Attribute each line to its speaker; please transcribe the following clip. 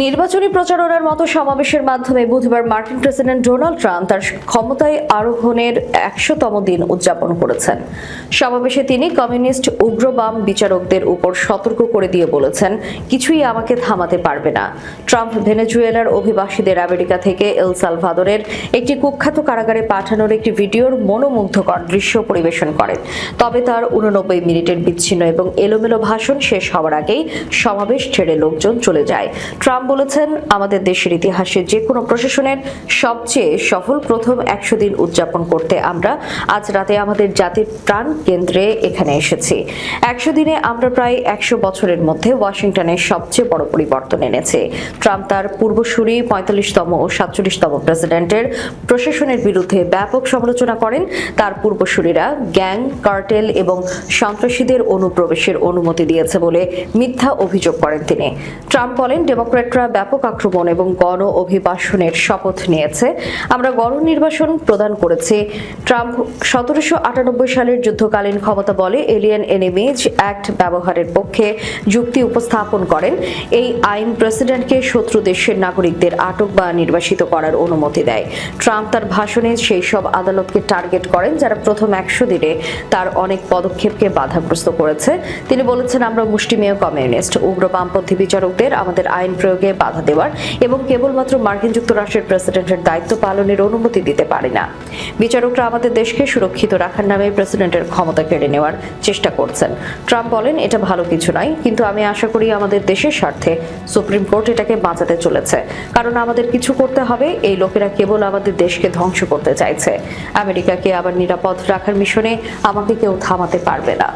Speaker 1: নির্বাচনী প্রচারণার মতো সমাবেশের মাধ্যমে বুধবার মার্কিন প্রেসিডেন্ট ডোনাল্ড ট্রাম্প তার ক্ষমতায় আরোহণের ১০০তম দিন উদযাপন করেছেন। সমাবেশে তিনি কমিউনিস্ট উগ্রবাম বিচারকদের উপর সতর্ক করে দিয়ে বলেছেন, কিছুই আমাকে থামাতে পারবে না। ট্রাম্প ভেনেজুয়েলার অভিবাসীদের আমেরিকা থেকে এল সালভাদরের একটি কুখ্যাত কারাগারে পাঠানোর একটি ভিডিওর মনোমুগ্ধকর দৃশ্য পরিবেশন করেন। তবে তার ৮৯ মিনিটের বিচ্ছিন্ন এবং এলোমেলো ভাষণ শেষ হওয়ার আগেই সমাবেশ ছেড়ে লোকজন চলে যায়। ট্রাম্প বলেছেন, আমাদের দেশের ইতিহাসে যে কোনো প্রশাসনের সবচেয়ে সফল প্রথম ১০০ দিন উদযাপন করতে আমরা আজ রাতে আমাদের জাতির প্রাণ কেন্দ্রে এখানে এসেছি। ১০০ দিনে আমরা প্রায় ১০০ বছরের মধ্যে ওয়াশিংটনের সবচেয়ে বড় পরিবর্তন এনেছি। ট্রাম্প তার পূর্বসূরি ৪৫তম ও ৪৭তম প্রেসিডেন্টের প্রশাসনের বিরুদ্ধে ব্যাপক সমালোচনা করেন। তার পূর্বসূরিরা গ্যাং, কার্টেল এবং সন্ত্রাসীদের অনুপ্রবেশের অনুমতি দিয়েছে বলে মিথ্যা অভিযোগ করেন তিনি। ট্রাম্প বলেন, ডেমোক্র্যাটরা ব্যাপক আক্রমণ এবং গণ অভিবাসনের শপথ নিয়েছে। আমরা গণনির্বাসন প্রদান করেছি। ট্রাম্প ১৭৯৮ সালের যুদ্ধকালীন ক্ষমতা বলে এলিয়েন এনিমিজ অ্যাক্ট ব্যবহারের পক্ষে যুক্তি উপস্থাপন করেন। এই আইন প্রেসিডেন্টকে শত্রু দেশের নাগরিকদের আটক বা নির্বাসিত করার অনুমতি দেয়। ট্রাম্প তার ভাষণে সেই সব আদালতকে টার্গেট করেন যারা প্রথম ১০০ দিনে তার অনেক পদক্ষেপকে বাধাগ্রস্ত করেছে। তিনি বলেছেন, আমরা মুষ্টিমেয় কমিউনিস্ট উগ্র বামপন্থী বিচারকদের আমাদের আইন প্রয়োগে বাধা দেওয়ার এবং কেবলমাত্র মার্কিন যুক্তরাষ্ট্রের প্রেসিডেন্টের দায়িত্ব পালনের অনুমতি দিতে পারে না। বিচারকরা আমাদের দেশকে সুরক্ষিত রাখার নামে প্রেসিডেন্টের ক্ষমতা কেড়ে নেওয়ার চেষ্টা করছেন। ট্রাম্প বলেন, এটা ভালো কিছু নয়, কিন্তু আমি আশা করি আমাদের দেশের স্বার্থে সুপ্রিম কোর্ট এটাকে বাঁচাতে চলেছে, কারণ আমাদের কিছু করতে হবে। এই লোকেরা কেবল আমাদের দেশকে ধ্বংস করতে চাইছে। আমেরিকাকে আবার নিরাপদ রাখার মিশনে আমাকে কেউ থামাতে পারবে না।